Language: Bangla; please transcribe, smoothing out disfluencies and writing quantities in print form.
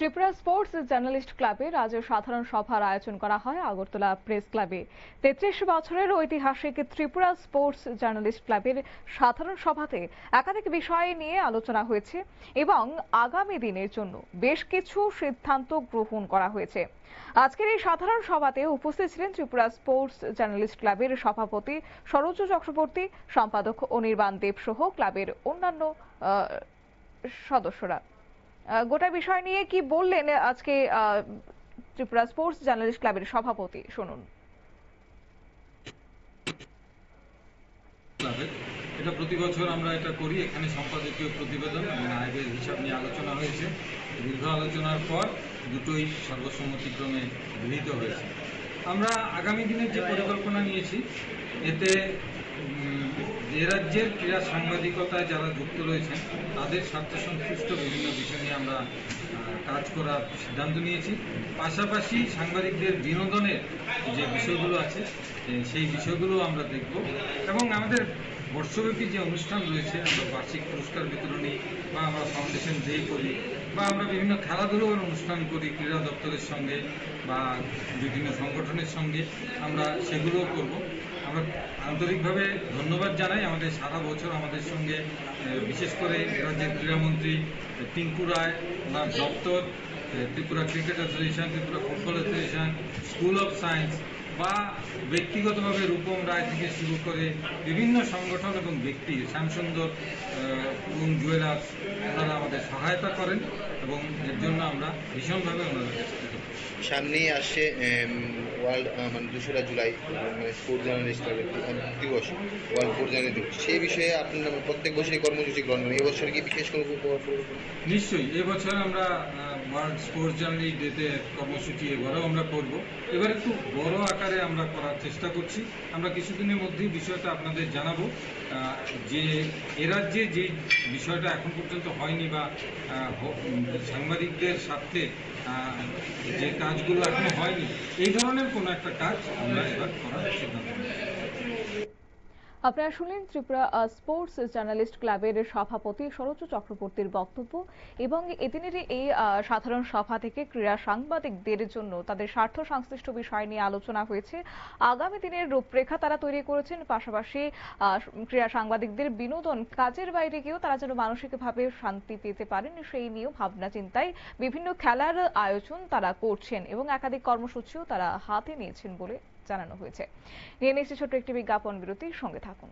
ত্রিপুরা স্পোর্টস জার্নালিস্ট ক্লাবের আজ সাধারণ সভার আয়োজন করা হয় আগরতলা প্রেস ক্লাবে। ৩৩ বছরের ঐতিহাসিক ত্রিপুরা স্পোর্টস জার্নালিস্ট ক্লাবের সাধারণ সভাতে একাধিক বিষয় নিয়ে আলোচনা হয়েছে এবং আগামী দিনের জন্য বেশ কিছু সিদ্ধান্ত গ্রহণ করা হয়েছে। আজকের এই সাধারণ সভাতে উপস্থিত ছিলেন ত্রিপুরা স্পোর্টস জার্নালিস্ট ক্লাবের সভাপতি সরোজ চক্রবর্তী, সম্পাদক অনির্বাণ দেব সহ ক্লাবের অন্যান্য সদস্যরা। গোটা বিষয় নিয়ে কি বললেন আজকে ত্রিপুরা স্পোর্টস জার্নালিস্ট ক্লাবের সভাপতি, শুনুন। এটা প্রতি বছর আমরা এটা করি। এখানে সম্পাদকীয় প্রতিবেদন এবং আয়ের হিসাব নিয়ে আলোচনা হয়েছে। দীর্ঘ আলোচনার পর দুটোই সর্বসম্মতিক্রমে গৃহীত হয়েছে। আমরা আগামী দিনের যে পরিকল্পনা নিয়েছি, এতে যে রাজ্যের ক্রীড়া সাংবাদিকতায় যারা যুক্ত রয়েছেন তাদের স্বার্থ সংশ্লিষ্ট বিভিন্ন বিষয় নিয়ে আমরা কাজ করার সিদ্ধান্ত নিয়েছি। পাশাপাশি সাংবাদিকদের বিনোদনের যে বিষয়গুলো আছে সেই বিষয়গুলো আমরা দেখব এবং আমাদের বর্ষব্যাপী যে অনুষ্ঠান রয়েছে, আমরা বার্ষিক পুরস্কার বিতরণী বা আমরা ফাউন্ডেশন ডে করি বা আমরা বিভিন্ন খেলাধুলোর অনুষ্ঠান করি ক্রীড়া দপ্তরের সঙ্গে বা বিভিন্ন সংগঠনের সঙ্গে, আমরা সেগুলোও করব। আমরা আন্তরিকভাবে ধন্যবাদ জানাই আমাদের সারা বছর আমাদের সঙ্গে বিশেষ করে রাজ্যের ক্রীড়ামন্ত্রী টিঙ্কু রায়, ওনার দপ্তর, Tripura cricket association, Tripura football association, school of science বা ব্যক্তিগতভাবে রূপম রায় থেকে শুরু করে বিভিন্ন সংগঠন এবং ব্যক্তি, শ্যামসুন্দর এবং জুয়েলার্স, ওনারা আমাদের সহায়তা করেন এবং এর জন্য আমরা ভীষণভাবে ওনাদের কাছে সামনেই আসছে ওয়ার্ল্ড মানে ২রা জুলাই স্পোর্টস জার্নালিস্ট দিবস, ওয়ার্ল্ড স্পোর্টস জার্নালিস্ট দিবস। সেই বিষয়ে আপনারা প্রত্যেক বছরই কর্মসূচি গ্রহণ করেন, এবছর কি বিশেষ কোনো? নিশ্চয়ই এবছর আমরা ওয়ার্ল্ড স্পোর্টস জার্নালিস্ট ডেতে কর্মসূচি এবারেও আমরা করব। এবার একটু বড় আকারে আমরা করার চেষ্টা করছি। আমরা কিছুদিনের মধ্যেই বিষয়টা আপনাদের জানাবো যে এ রাজ্যে যে বিষয়টা এখন পর্যন্ত হয়নি বা সাংবাদিকদের স্বার্থে যে কাজগুলো এখনো হয়নি, এই ধরনের কোনো একটা কাজ আমরা এবার করার সিদ্ধান্ত নিয়েছি। আপনারা শুনলেন ত্রিপুরা স্পোর্টস জার্নালিস্ট ক্লাবের সভাপতি সরোজ চক্রবর্তীর বক্তব্য এবং এদিনের এই সাধারণ সভা থেকে ক্রীড়া সাংবাদিকদের জন্য তাদের স্বার্থ সংশ্লিষ্ট বিষয় নিয়ে আলোচনা হয়েছে। আগামী দিনের রূপরেখা তারা তৈরি করেছেন। পাশাপাশি ক্রীড়া সাংবাদিকদের বিনোদন, কাজের বাইরে গিয়েও তারা যেন মানসিকভাবে শান্তি পেতে পারেন সেই নিয়েও ভাবনা চিন্তায় বিভিন্ন খেলার আয়োজন তারা করছেন এবং একাধিক কর্মসূচিও তারা হাতে নিয়েছেন বলে জানানো হয়েছে। নিয়ে নিচ্ছে ছোট্ট একটি বিজ্ঞাপন বিরতি, সঙ্গে থাকুন।